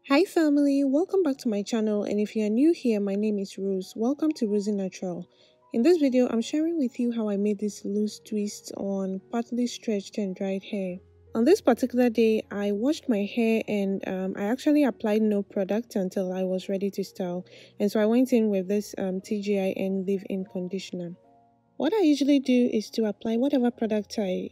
Hi family, welcome back to my channel, and if you are new here, my name is Rose. Welcome to Rosy Natural. In this video, I'm sharing with you how I made this loose twist on partly stretched and dried hair. On this particular day, I washed my hair and I actually applied no product until I was ready to style, and so I went in with this TGIN leave-in conditioner. What I usually do is to apply whatever product I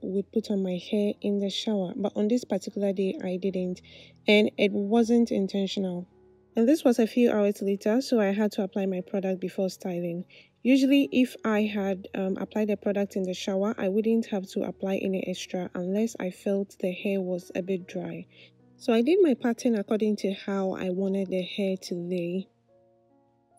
would put on my hair in the shower, but on this particular day I didn't, and it wasn't intentional. And this was a few hours later, so I had to apply my product before styling. Usually, if I had applied the product in the shower, I wouldn't have to apply any extra unless I felt the hair was a bit dry. So I did my pattern according to how I wanted the hair to lay.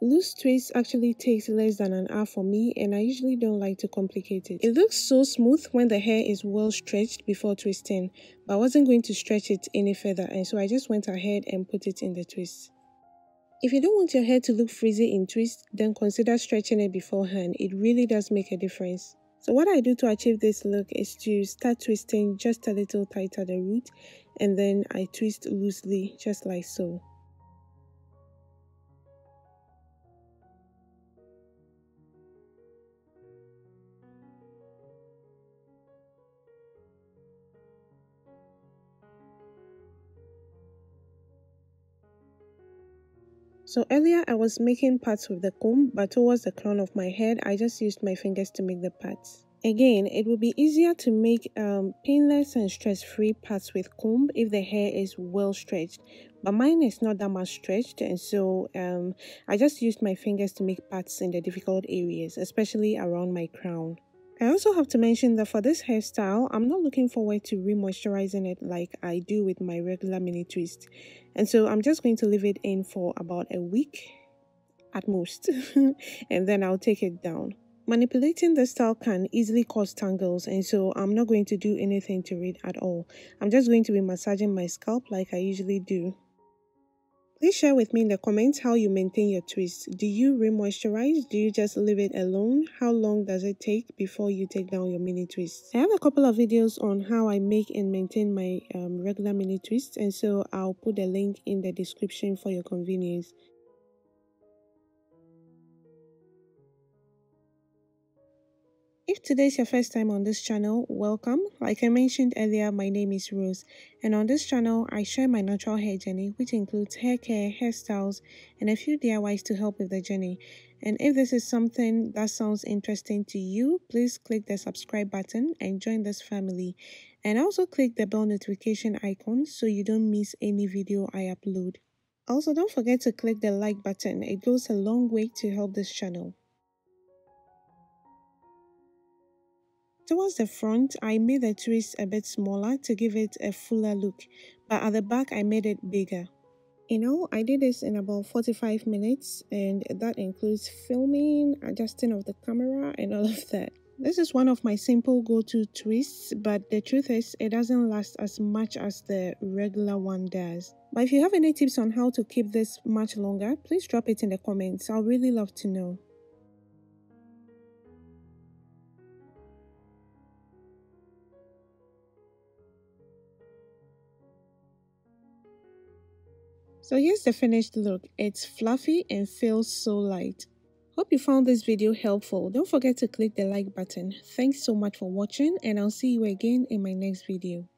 Loose twist actually takes less than an hour for me, and I usually don't like to complicate it. It looks so smooth when the hair is well stretched before twisting, but I wasn't going to stretch it any further, and so I just went ahead and put it in the twist. If you don't want your hair to look frizzy in twist, then consider stretching it beforehand. It really does make a difference. So what I do to achieve this look is to start twisting just a little tighter the root, and then I twist loosely just like so. So earlier I was making parts with the comb, but towards the crown of my head, I just used my fingers to make the parts. Again, it would be easier to make painless and stress-free parts with comb if the hair is well stretched, but mine is not that much stretched, and so I just used my fingers to make parts in the difficult areas, especially around my crown. I also have to mention that for this hairstyle, I'm not looking forward to re-moisturizing it like I do with my regular mini twist. And so I'm just going to leave it in for about a week at most, and then I'll take it down. Manipulating the style can easily cause tangles, and so I'm not going to do anything to it at all. I'm just going to be massaging my scalp like I usually do. Please share with me in the comments how you maintain your twist. Do you re-moisturize? Do you just leave it alone? How long does it take before you take down your mini twist? I have a couple of videos on how I make and maintain my regular mini twist, and so I'll put the link in the description for your convenience. If today is your first time on this channel, welcome. Like I mentioned earlier, my name is Rose, and on this channel, I share my natural hair journey, which includes hair care, hairstyles, and a few DIYs to help with the journey. And if this is something that sounds interesting to you, please click the subscribe button and join this family. And also click the bell notification icon so you don't miss any video I upload. Also, don't forget to click the like button. It goes a long way to help this channel. Towards the front, I made the twist a bit smaller to give it a fuller look, but at the back I made it bigger. I did this in about 45 minutes, and that includes filming, adjusting of the camera, and all of that. This is one of my simple go-to twists, but the truth is it doesn't last as much as the regular one does. But if you have any tips on how to keep this much longer, please drop it in the comments. I'll really love to know. So here's the finished look. It's fluffy and feels so light. Hope you found this video helpful. Don't forget to click the like button. Thanks so much for watching, and I'll see you again in my next video.